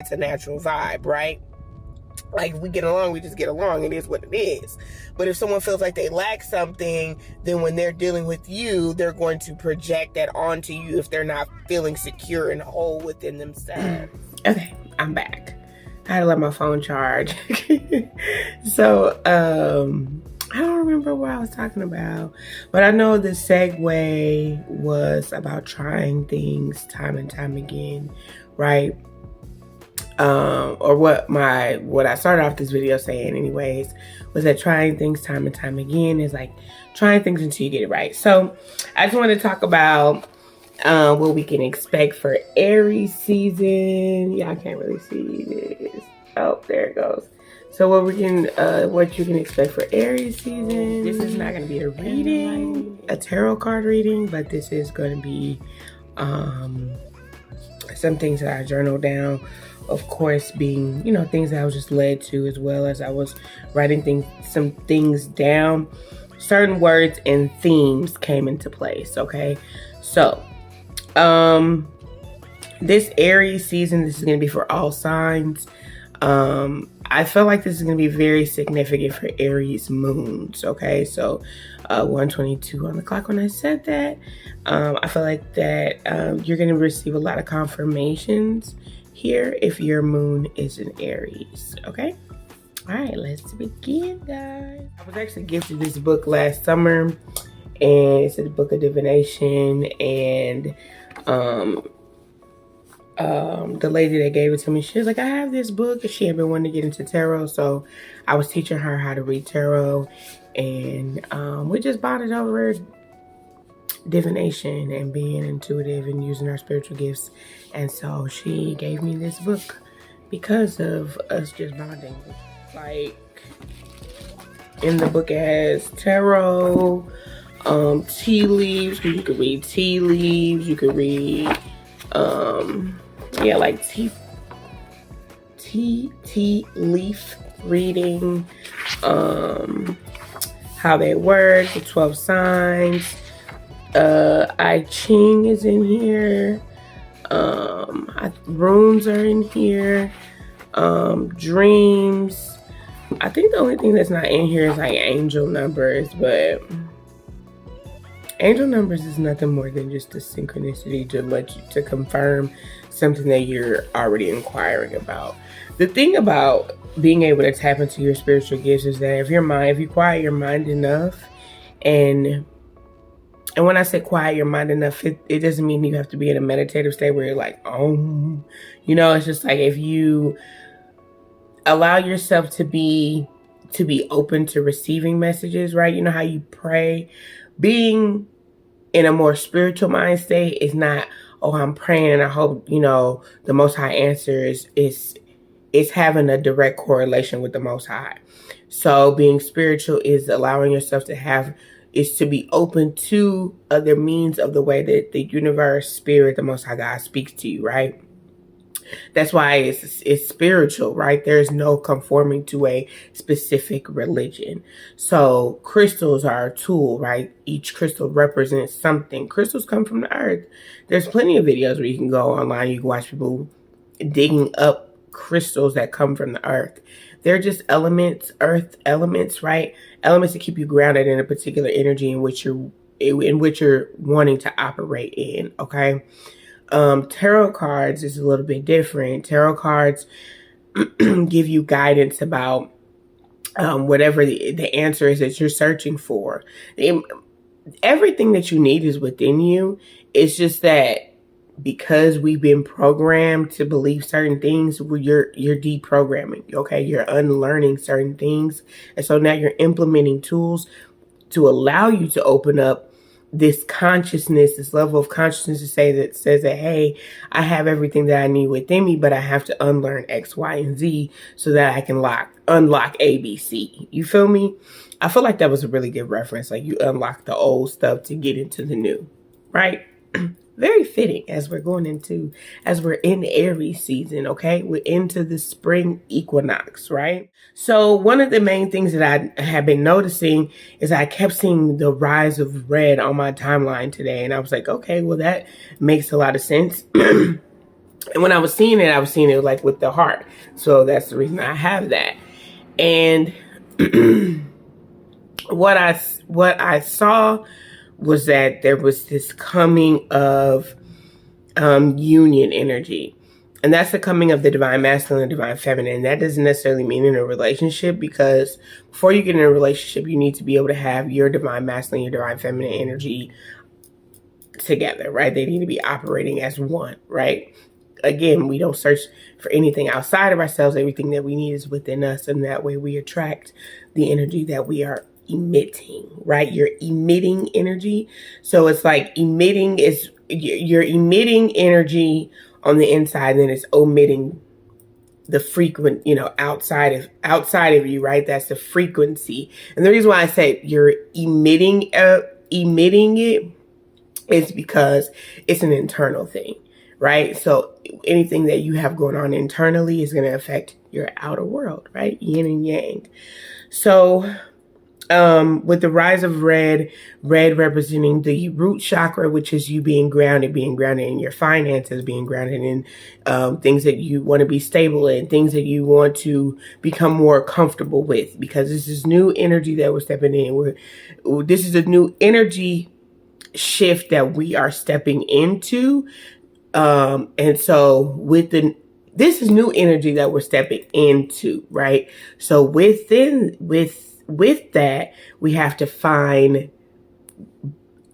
it's a natural vibe, right? Like, if we get along, we just get along. It is what it is. But if someone feels like they lack something, then when they're dealing with you, they're going to project that onto you if they're not feeling secure and whole within themselves. Okay, I'm back. I had to let my phone charge. So, I don't remember what I was talking about, but I know the segue was about trying things time and time again, right? Or what I started off this video saying anyways, was that trying things time and time again is like trying things until you get it right. So I just want to talk about what we can expect for Aries season. Y'all can't really see this. Oh, there it goes. So what you can expect for Aries season. This is not going to be a reading, a tarot card reading, but this is going to be some things that I journaled down. Of course, being, things that I was just led to, as well as I was writing some things down. Certain words and themes came into place, okay? So, this Aries season, this is going to be for all signs. I feel like this is going to be very significant for Aries moons, okay? So, 1:22 on the clock when I said that. I feel like that you're going to receive a lot of confirmations here if your moon is in Aries, okay? All right, let's begin, guys. I was actually gifted this book last summer, and it's a book of divination, and the lady that gave it to me, she was like, I have this book, and she had been wanting to get into tarot, so I was teaching her how to read tarot, and we just bonded over divination and being intuitive and using our spiritual gifts. And so she gave me this book because of us just bonding. Like, in the book it has tarot, tea leaves, because you could read tea leaves, you could read like tea leaf reading, how they work, the 12 signs. I Ching is in here. Runes are in here. Dreams. I think the only thing that's not in here is like angel numbers, but angel numbers is nothing more than just a synchronicity to confirm something that you're already inquiring about. The thing about being able to tap into your spiritual gifts is that if you quiet your mind enough, and when I say quiet your mind enough, it doesn't mean you have to be in a meditative state where you're like, it's just like if you allow yourself to be open to receiving messages, right? You know how you pray? Being in a more spiritual mind state is not, I'm praying and I hope, the Most High answer is having a direct correlation with the Most High. So being spiritual is allowing yourself to be open to other means of the way that the universe, spirit, the Most High God speaks to you, right? That's why it's spiritual, right? There's no conforming to a specific religion. So crystals are a tool, right? Each crystal represents something. Crystals come from the earth. There's plenty of videos where you can go online, you can watch people digging up crystals that come from the earth. They're just elements, earth elements, right? Elements to keep you grounded in a particular energy in which you're wanting to operate in, okay? Tarot cards is a little bit different. Tarot cards give you guidance about whatever the answer is that you're searching for. Everything that you need is within you. It's just that because we've been programmed to believe certain things, you're deprogramming, okay? You're unlearning certain things. And so now you're implementing tools to allow you to open up this consciousness, this level of consciousness says that, hey, I have everything that I need within me, but I have to unlearn X, Y, and Z so that I can unlock A, B, C. You feel me? I feel like that was a really good reference. Like, you unlock the old stuff to get into the new, right? Very fitting as we're in Aries season, okay? We're into the spring equinox, right? So one of the main things that I have been noticing is I kept seeing the rise of red on my timeline today. And I was like, okay, well, that makes a lot of sense. And when I was seeing it like with the heart. So that's the reason I have that. And what I saw was that there was this coming of union energy. And that's the coming of the divine masculine and divine feminine. That doesn't necessarily mean in a relationship, because before you get in a relationship, you need to be able to have your divine masculine, your divine feminine energy together, right? They need to be operating as one, right? Again, we don't search for anything outside of ourselves. Everything that we need is within us. And that way we attract the energy that we are emitting, right? You're emitting energy. So it's like emitting is, you're emitting energy on the inside, and then it's omitting the frequent, outside of you, right? That's the frequency. And the reason why I say you're emitting it is because it's an internal thing, right? So anything that you have going on internally is going to affect your outer world, right? Yin and yang. So with the rise of red representing the root chakra, which is you being grounded in your finances, being grounded in things that you want to be stable in, things that you want to become more comfortable with, because this is new energy that we're stepping in. This is a new energy shift that we are stepping into. And so this is new energy that we're stepping into, right? So with that, we have to find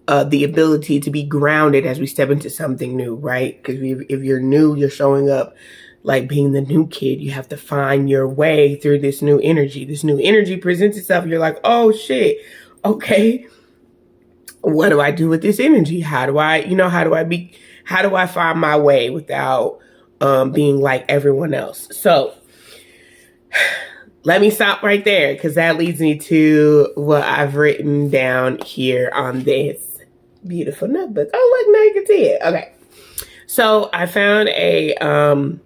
the ability to be grounded as we step into something new, right? Because if you're new, you're showing up like being the new kid. You have to find your way through this new energy. This new energy presents itself. You're like, oh shit, okay. What do I do with this energy? How do I find my way without being like everyone else? So let me stop right there, because that leads me to what I've written down here on this beautiful notebook. Oh, look, now you can see it. Okay. So I found a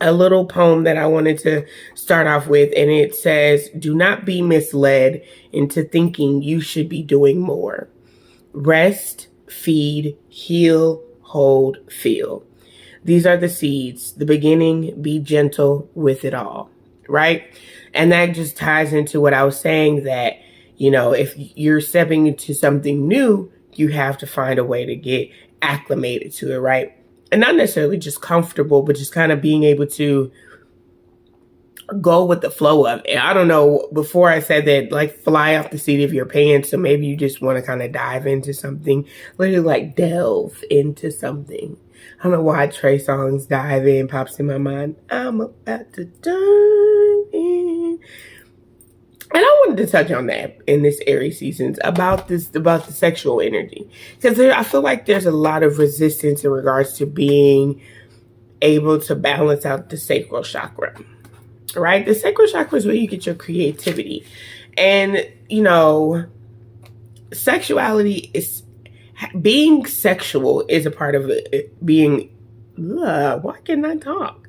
little poem that I wanted to start off with, and it says, "Do not be misled into thinking you should be doing more. Rest, feed, heal, hold, feel. These are the seeds. The beginning, be gentle with it all." Right? And that just ties into what I was saying, that, if you're stepping into something new, you have to find a way to get acclimated to it, right? And not necessarily just comfortable, but just kind of being able to go with the flow of it. I don't know, before I said that, like, fly off the seat of your pants. So maybe you just want to kind of dive into something, literally like delve into something. I don't know why Trey Songz "Dive In" pops in my mind. I'm about to dive in. And I wanted to touch on that in this Aries season about the sexual energy. Because I feel like there's a lot of resistance in regards to being able to balance out the sacral chakra. Right? The sacral chakra is where you get your creativity. And, sexuality is, being sexual is a part of being, why can't I talk?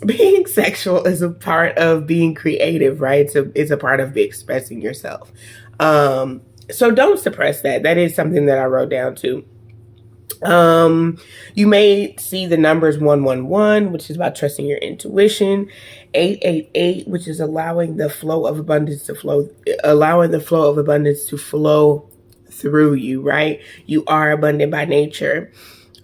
Being sexual is a part of being creative, right? So it's a part of expressing yourself. So don't suppress that. That is something that I wrote down too. You may see the numbers 111, which is about trusting your intuition. 888, which is allowing the flow of abundance to flow through you, right? You are abundant by nature.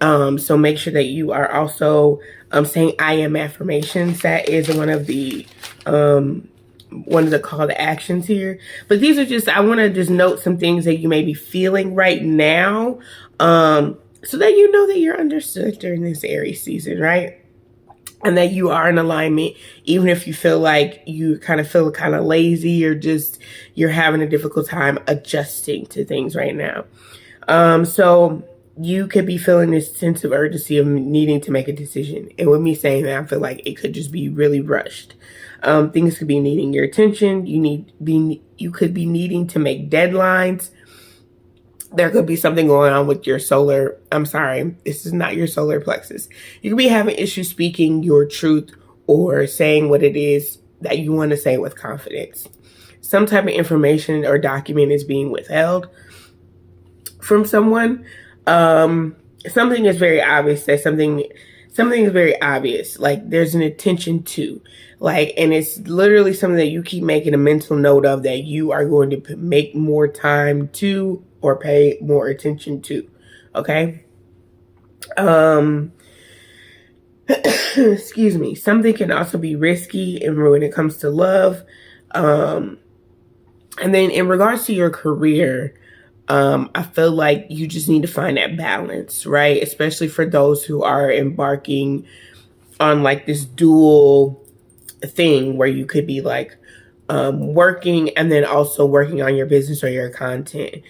So make sure that you are also saying "I am" affirmations. That is one of the call to actions here. But these are just, I want to just note some things that you may be feeling right now, so that you know that you're understood during this Aries season, right? And that you are in alignment, even if you feel like you kind of lazy, or just you're having a difficult time adjusting to things right now. So you could be feeling this sense of urgency of needing to make a decision. And with me saying that, I feel like it could just be really rushed. Things could be needing your attention. You could be needing to make deadlines. There could be something going on with your this is not your solar plexus. You could be having issues speaking your truth or saying what it is that you want to say with confidence. Some type of information or document is being withheld from someone. Something is very obvious that something something is very obvious. Like there's an attention to, like, and it's literally something that you keep making a mental note of that you are going to make more time to or pay more attention to. Okay. Excuse me. Something can also be risky and when it comes to love. And then in regards to your career, I feel like you just need to find that balance, right? Especially for those who are embarking on like this dual thing where you could be like working and then also working on your business or your content.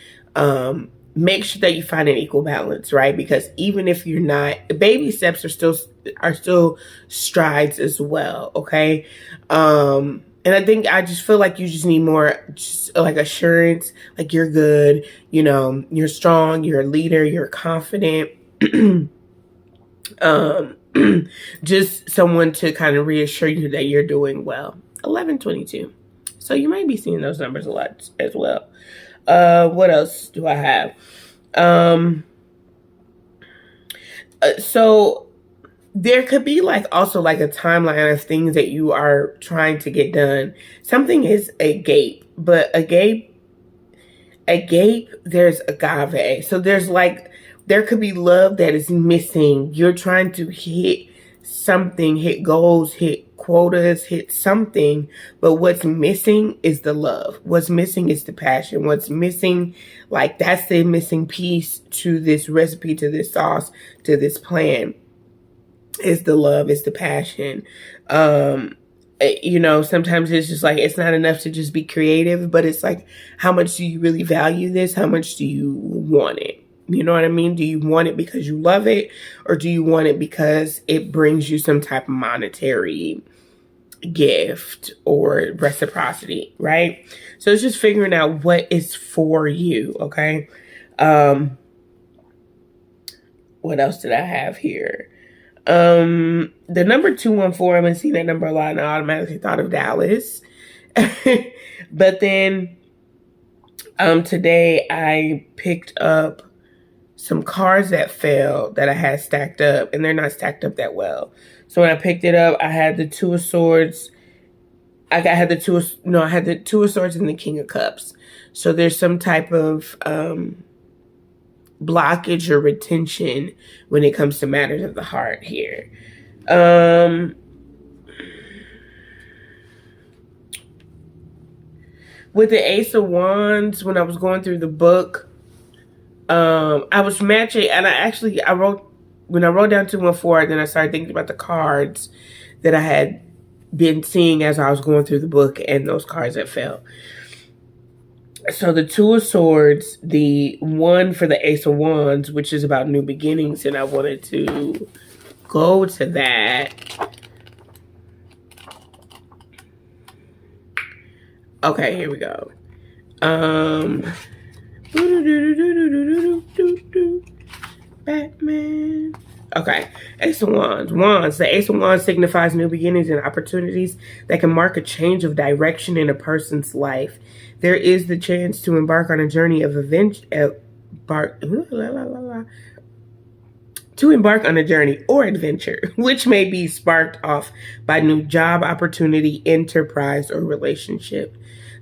Make sure that you find an equal balance, right? Because even if you're not, baby steps are still strides as well. Okay. And I just feel like you just need more, just like assurance, like you're good, you know, you're strong, you're a leader, you're confident. Just someone to kind of reassure you that you're doing well. 1122. So you might be seeing those numbers a lot as well. What else do I have? So there could be like also like a timeline of things that you are trying to get done. Something is a gape, but a gape, there's agave. So there's like, there could be love that is missing. You're trying to hit something, hit goals, hit quotas, hit something, but what's missing is the love. What's missing is the passion. What's missing, like that's the missing piece to this recipe, to this sauce, to this plan, is the love, is the passion. You know, sometimes it's just like, it's not enough to just be creative, but it's like, how much do you really value this? How much do you want it? You know what I mean? Do you want it because you love it? Or do you want it because it brings you some type of monetary gift or reciprocity, right? So it's just figuring out what is for you, okay? What else did I have here? The number 214, I've been seeing that number a lot and I automatically thought of Dallas. But then today I picked up some cards that fell that I had stacked up, and they're not stacked up that well. So when I picked it up, I had the Two of Swords. I had the Two of Swords and the King of Cups. So there's some type of blockage or retention when it comes to matters of the heart here. With the Ace of Wands, when I was going through the book, I was matching, and when I wrote down 214, then I started thinking about the cards that I had been seeing as I was going through the book and those cards that fell. So the Two of Swords, the one for the Ace of Wands, which is about new beginnings, and I wanted to go to that. Okay, here we go. Batman. Okay, Ace of Wands. Wands. The Ace of Wands signifies new beginnings and opportunities that can mark a change of direction in a person's life. There is the chance to embark on a journey of embark on a journey or adventure, which may be sparked off by new job opportunity, enterprise, or relationship.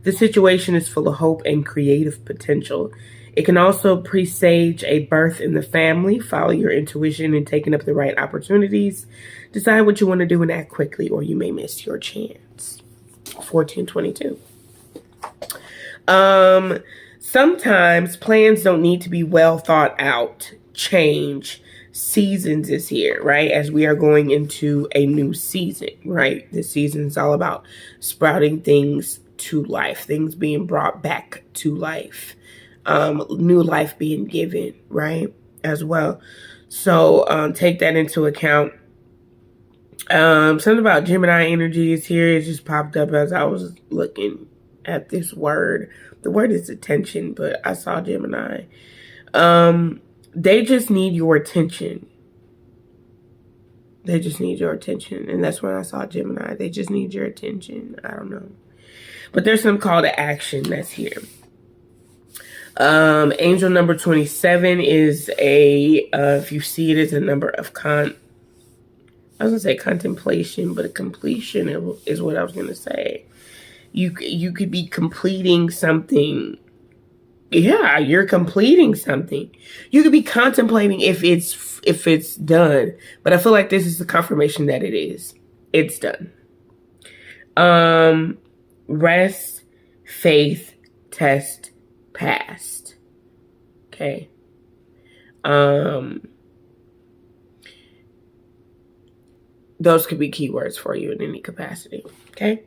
The situation is full of hope and creative potential. It can also presage a birth in the family. Follow your intuition in taking up the right opportunities. Decide what you want to do and act quickly, or you may miss your chance. 1422. Sometimes plans don't need to be well thought out. Change seasons is here, right? As we are going into a new season, right? This season is all about sprouting things to life, things being brought back to life, new life being given, right? As well. So take that into account. Something about Gemini energy is here. It just popped up as I was looking at this word. The word is attention, but I saw Gemini. They just need your attention. They just need your attention. And that's when I saw Gemini. They just need your attention. I don't know. But there's some call to action that's here. Angel number 27 is if you see it as a number of I was gonna say contemplation, but a completion is what I was gonna say. You could be completing something. Yeah, you're completing something. You could be contemplating if it's done, but I feel like this is the confirmation that it is. It's done. Rest, faith, test, past. Okay. Those could be keywords for you in any capacity. Okay.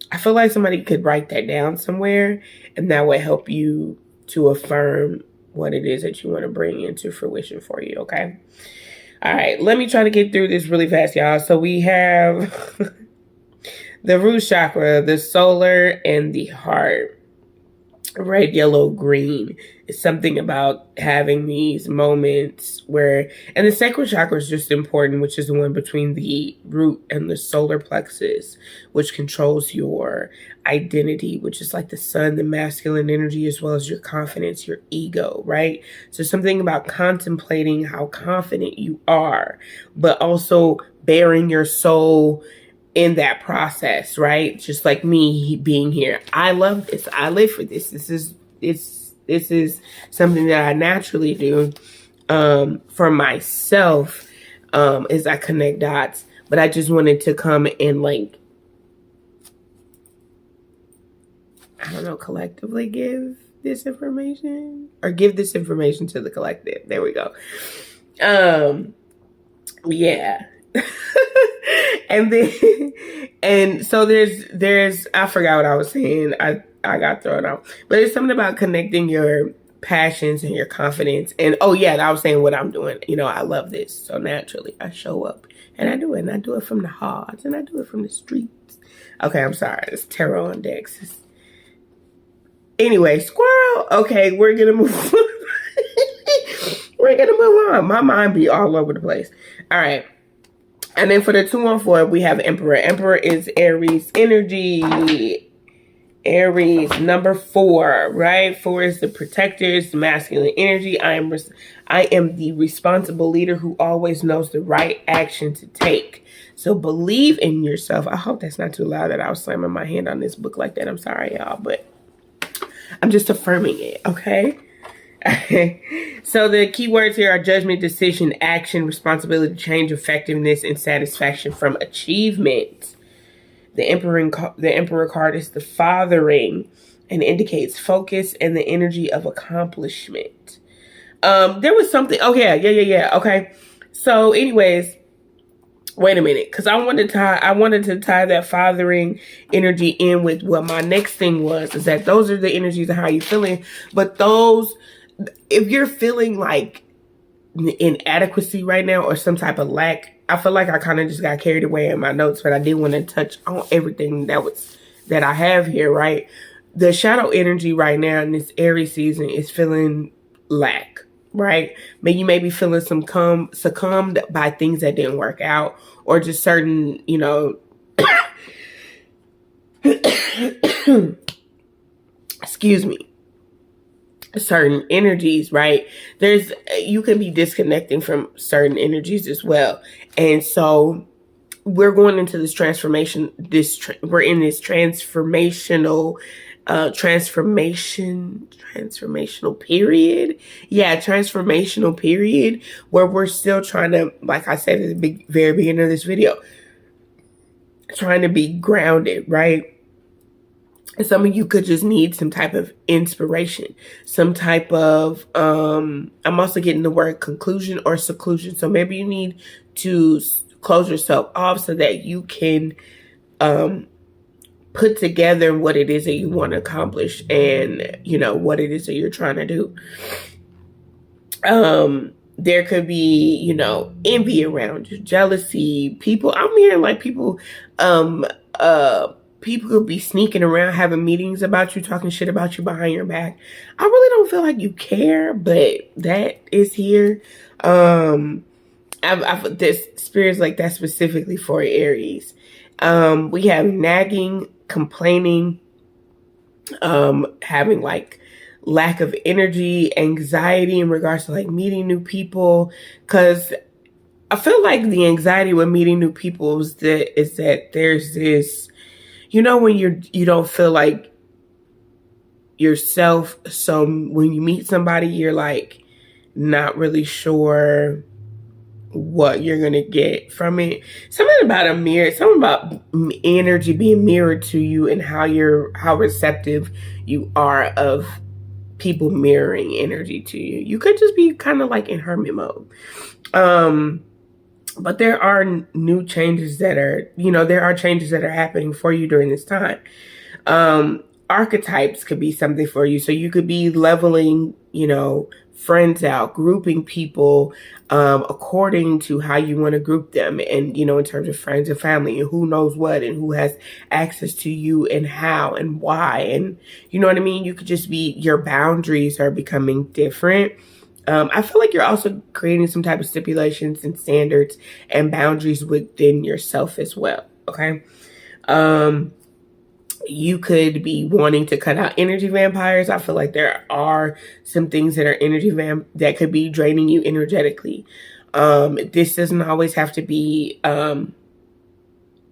I feel like somebody could write that down somewhere, and that would help you to affirm what it is that you want to bring into fruition for you. Okay. All right. Let me try to get through this really fast, y'all. So we have the root chakra, the solar, and the heart. Red, yellow, green. It's something about having these moments where, and the sacral chakra is just important, which is the one between the root and the solar plexus, which controls your identity, which is like the sun, the masculine energy, as well as your confidence, your ego, right? So something about contemplating how confident you are, but also bearing your soul in that process, right? Just like me being here. I love this. I live for this. This is something that I naturally do for myself as I connect dots. But I just wanted to come and like, I don't know, collectively give this information or give this information to the collective. There we go. Yeah. And then, and so there's, I forgot what I was saying. I got thrown out, but it's something about connecting your passions and your confidence. And oh yeah, I was saying what I'm doing. You know, I love this. So naturally I show up and I do it, and I do it from the heart, and I do it from the streets. Okay. I'm sorry. It's tarot on decks. Anyway, squirrel. Okay. We're going to move on. We're going to move on. My mind be all over the place. All right. And then for the 214, we have Emperor. Emperor is Aries energy. Aries, number 4, right? 4 is the protector, it's the masculine energy. I am the responsible leader who always knows the right action to take. So believe in yourself. I hope that's not too loud that I was slamming my hand on this book like that. I'm sorry, y'all, but I'm just affirming it, okay? So the keywords here are judgment, decision, action, responsibility, change, effectiveness, and satisfaction from achievement. The Emperor card is the fathering and indicates focus and the energy of accomplishment. There was something. Okay, yeah. Okay. So, anyways, wait a minute, because I wanted to tie that fathering energy in with what my next thing was. Is that those are the energies of how you're feeling, but those. If you're feeling like inadequacy right now or some type of lack, I feel like I kind of just got carried away in my notes, but I did want to touch on everything that I have here, right? The shadow energy right now in this Aries season is feeling lack, right? You may be feeling succumbed by things that didn't work out, or just certain, you know, excuse me, certain energies, right? You can be disconnecting from certain energies as well. And so we're going into this transformation. We're in this transformational period. Yeah, transformational period where we're still trying to, like I said at the very beginning of this video, trying to be grounded, right? Some of you could just need some type of inspiration, some type of, I'm also getting the word conclusion or seclusion. So maybe you need to close yourself off so that you can put together what it is that you want to accomplish and, you know, what it is that you're trying to do. There could be, you know, envy around you, jealousy, people. I'm hearing like people could be sneaking around, having meetings about you, talking shit about you behind your back. I really don't feel like you care, but that is here. This spirit's like that specifically for Aries. We have nagging, complaining, having like lack of energy, anxiety in regards to like meeting new people. Because I feel like the anxiety with meeting new people is that there's this, when you don't feel like yourself. So when you meet somebody, you're like not really sure what you're gonna get from it. Something about a mirror, something about energy being mirrored to you, and how receptive you are of people mirroring energy to you. You could just be kind of like in hermit mode. But there are new changes there are changes that are happening for you during this time. Archetypes could be something for you. So you could be leveling, friends out, grouping people according to how you want to group them. And, in terms of friends and family and who knows what and who has access to you and how and why. And you know what I mean? You could just be, your boundaries are becoming different. I feel like you're also creating some type of stipulations and standards and boundaries within yourself as well. Okay. You could be wanting to cut out energy vampires. I feel like there are some things that are that could be draining you energetically. This doesn't always have to be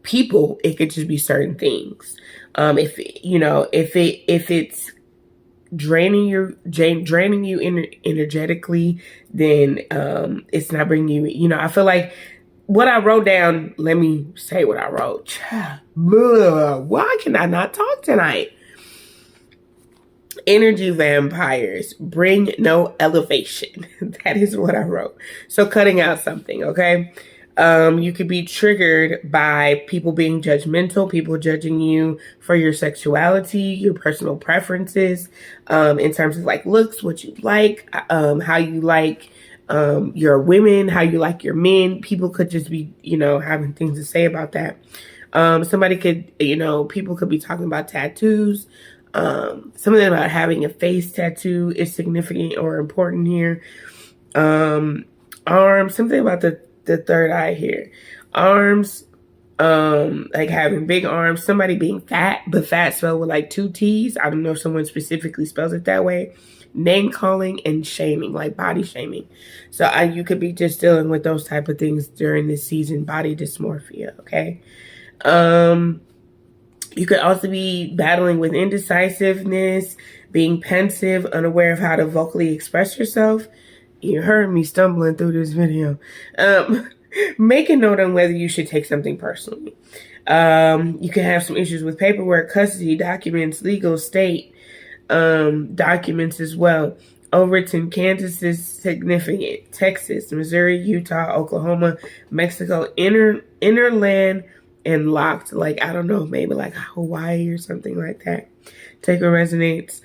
people. It could just be certain things. If it's draining you energetically, then it's not bringing you. I feel like what I wrote down, let me say what I wrote. Why can I not talk tonight? Energy vampires bring no elevation. That is what I wrote. So cutting out something, okay? You could be triggered by people being judgmental, people judging you for your sexuality, your personal preferences, in terms of like looks, what you like, how you like your women, how you like your men. People could just be, having things to say about that. Somebody could, people could be talking about tattoos. Something about having a face tattoo is significant or important here. Arms, something about the third eye here. Arms, like having big arms. Somebody being fat, but fat spelled with like 2 T's. I don't know if someone specifically spells it that way. Name calling and shaming, like body shaming. So you could be just dealing with those type of things during this season. Body dysmorphia, okay? You could also be battling with indecisiveness, being pensive, unaware of how to vocally express yourself. You heard me stumbling through this video. Make a note on whether you should take something personally. You can have some issues with paperwork, custody, documents, legal state documents as well. Overton, Kansas is significant. Texas, Missouri, Utah, Oklahoma, Mexico, innerland, and locked. Like, I don't know, maybe like Hawaii or something like that. Take what resonates.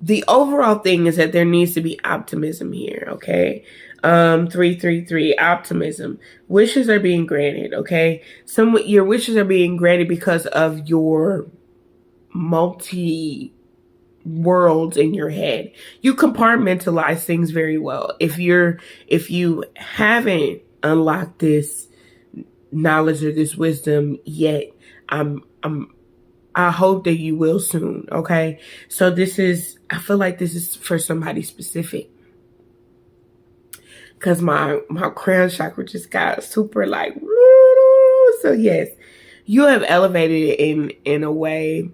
The overall thing is that there needs to be optimism here, okay? 333, optimism. Wishes are being granted, okay? Your wishes are being granted because of your multi worlds in your head. You compartmentalize things very well. If you haven't unlocked this knowledge or this wisdom yet, I hope that you will soon, okay? So I feel like this is for somebody specific. Because my crown chakra just got super like, woo! So yes, you have elevated it in a way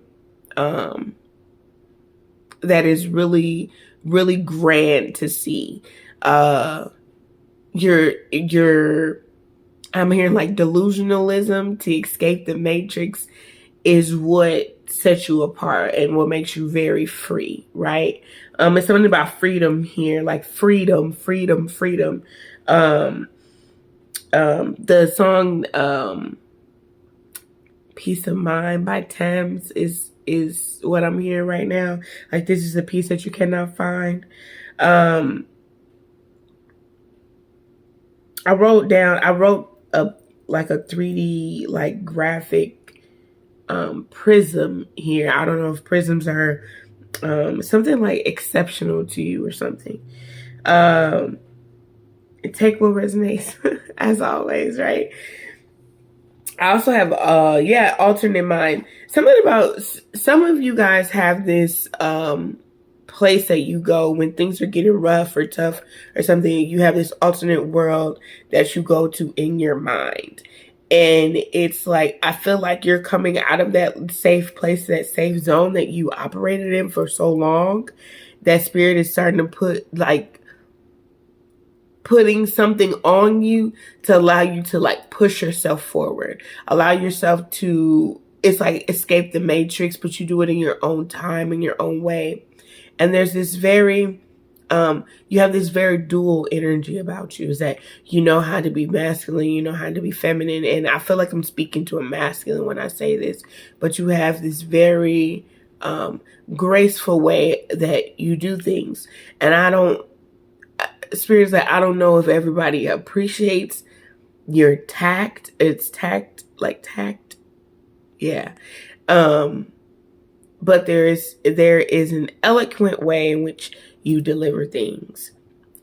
that is really, really grand to see. You're I'm hearing like delusionalism to escape the matrix is what sets you apart and what makes you very free, right? It's something about freedom here, like freedom. The song Peace of Mind by Thames is what I'm hearing right now. Like, this is a piece that you cannot find. I wrote a 3D like graphic prism here. I don't know if prisms are something like exceptional to you or something. Take what resonates as always, right? I also have alternate mind. Something about some of you guys have this place that you go when things are getting rough or tough or something. You have this alternate world that you go to in your mind. And it's like, I feel like you're coming out of that safe place, that safe zone that you operated in for so long. That spirit is starting to putting something on you to allow you to like push yourself forward, allow yourself to, it's like escape the matrix, but you do it in your own time, in your own way. And there's this very you have this very dual energy about you, is that you know how to be masculine, you know how to be feminine. And I feel like I'm speaking to a masculine when I say this, but you have this very graceful way that you do things. And Spirit's like, I don't know if everybody appreciates your tact. It's tact, like tact. Yeah. But there is an eloquent way in which you deliver things,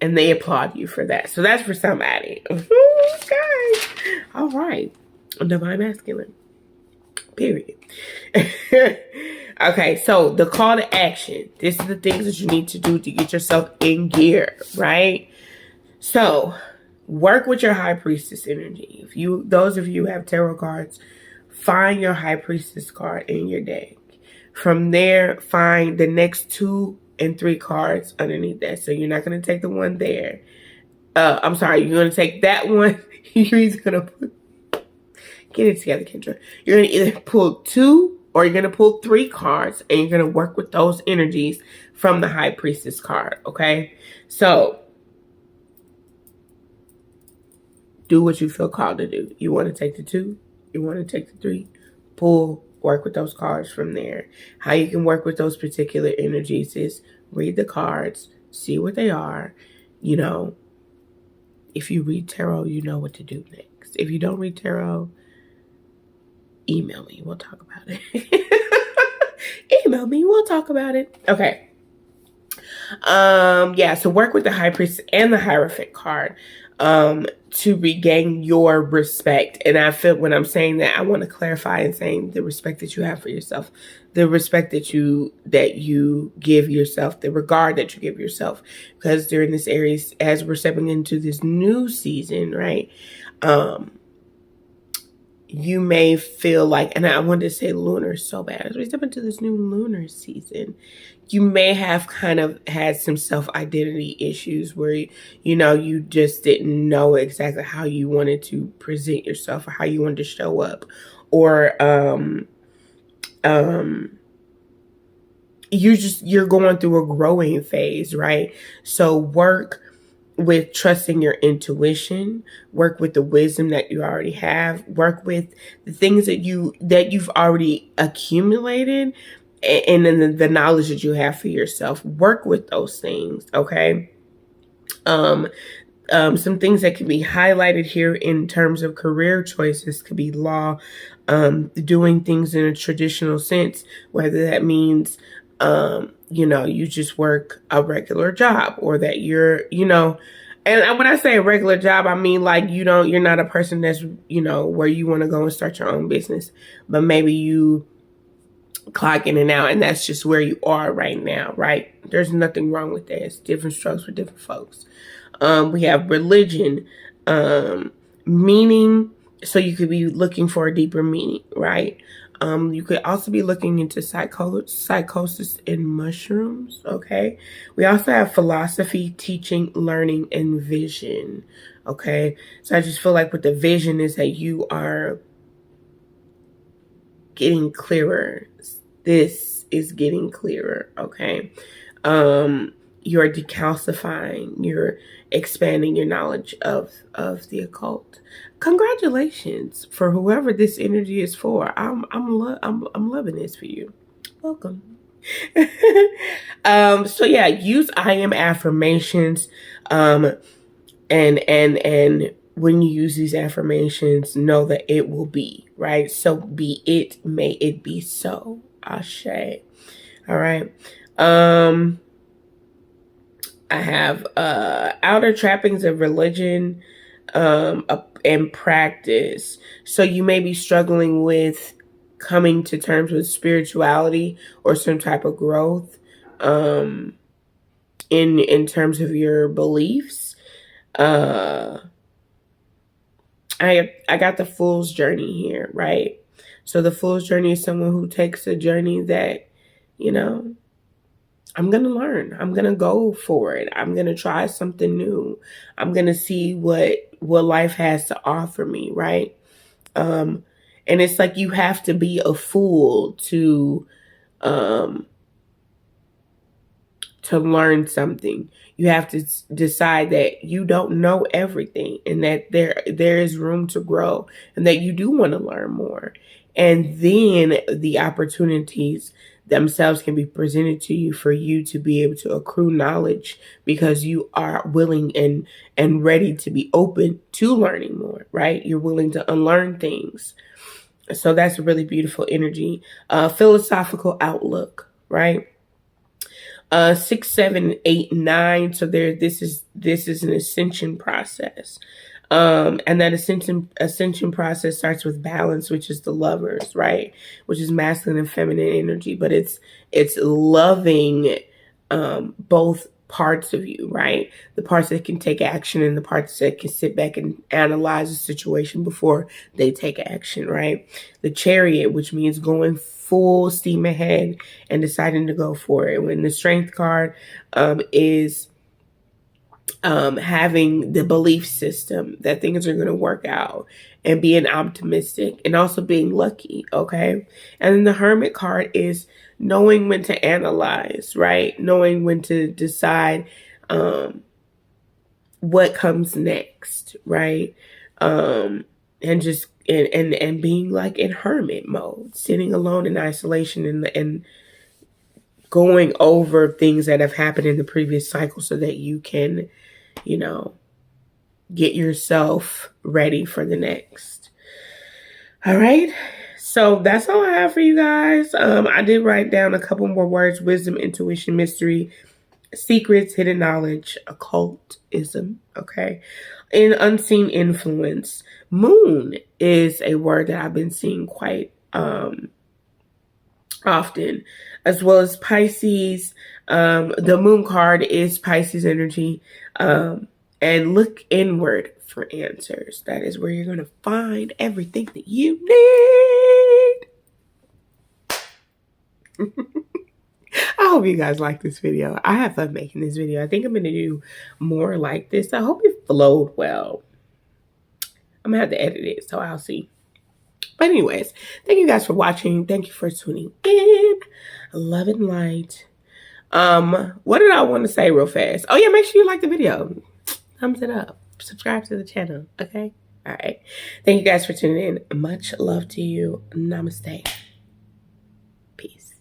and they applaud you for that. So that's for somebody. Okay. All right. Divine masculine. Period. Okay, so the call to action. This is the things that you need to do to get yourself in gear, right? So work with your high priestess energy. Those of you who have tarot cards, find your high priestess card in your deck. From there, find the next 2 and 3 cards underneath that. So you're not going to take the one there. I'm sorry, you're going to take that one. You're either going to get it together, Kendra. You're going to either pull 2 or you're going to pull 3 cards, and you're going to work with those energies from the high priestess card. Okay. So do what you feel called to do. You want to take the 2, you want to take the 3, pull, work with those cards from there. How you can work with those particular energies is read the cards, see what they are. You know, if you read tarot, you know what to do next. If you don't read tarot, email me. We'll talk about it. Email me. We'll talk about it. Okay. So work with the high priest and the hierophant card to regain your respect. And I feel, when I'm saying that, I want to clarify and saying the respect that you have for yourself, the respect that you give yourself, the regard that you give yourself. Because during this Aries, as we're stepping into this new season, right? You may feel like, and I wanted to say lunar so bad, as we step into this new lunar season, you may have kind of had some self-identity issues where, you just didn't know exactly how you wanted to present yourself or how you wanted to show up. Or you're going through a growing phase, right? So work with trusting your intuition, work with the wisdom that you already have, work with the things that you've already accumulated, and then the knowledge that you have for yourself. Work with those things, okay? Some things that can be highlighted here in terms of career choices could be law, doing things in a traditional sense, whether that means you just work a regular job, or that you're, and when I say a regular job, I mean like you're not a person that's, where you want to go and start your own business, but maybe you clock in and out, and that's just where you are right now, right? There's nothing wrong with that. It's different strokes for different folks. We have religion, meaning, so you could be looking for a deeper meaning, right? You could also be looking into psychosis and mushrooms, okay? We also have philosophy, teaching, learning, and vision, okay? So I just feel like with the vision is that you are getting clearer. This is getting clearer, okay? You're decalcifying, you're expanding your knowledge of the occult. Congratulations for whoever this energy is for. I'm loving this for you. Welcome. So yeah, use I am affirmations. And when you use these affirmations, know that it will be, right? So be it, may it be so. Ashe. All right. I have outer trappings of religion. and practice. So you may be struggling with coming to terms with spirituality or some type of growth in terms of your beliefs. I got the fool's journey here, right? So the fool's journey is someone who takes a journey that, you know, I'm going to learn. I'm going to go for it. I'm going to try something new. I'm going to see what life has to offer me, right? And it's like you have to be a fool um to learn something. You have to decide that you don't know everything and that there is room to grow and that you do want to learn more. And then the opportunities themselves can be presented to you for you to be able to accrue knowledge because you are willing and ready to be open to learning more, right? You're willing to unlearn things. So that's a really beautiful energy. Philosophical outlook, right? 6, 7, 8, 9. So this is an ascension process. And that ascension process starts with balance, which is the lovers, right? Which is masculine and feminine energy, but it's loving both parts of you, right? The parts that can take action and the parts that can sit back and analyze the situation before they take action, right? The chariot, which means going full steam ahead and deciding to go for it. When the strength card is having the belief system that things are going to work out and being optimistic and also being lucky, okay? And then the hermit card is knowing when to analyze, right? Knowing when to decide what comes next, right? And just and being like in hermit mode, sitting alone in isolation and going over things that have happened in the previous cycle so that you can, you know, get yourself ready for the next. All right. So that's all I have for you guys. I did write down a couple more words: wisdom, intuition, mystery, secrets, hidden knowledge, occultism. Okay. And unseen influence. Moon is a word that I've been seeing quite often, as well as Pisces. The moon card is Pisces energy. And look inward for answers. That is where you're going to find everything that you need. I hope you guys like this video. I have fun making this video. I think I'm going to do more like this. I hope it flowed well. I'm going to have to edit it, so I'll see. But anyways, thank you guys for watching. Thank you for tuning in. Love and light. What did I want to say real fast? Oh yeah, make sure you like the video. Thumbs it up. Subscribe to the channel, okay? All right. Thank you guys for tuning in. Much love to you. Namaste. Peace.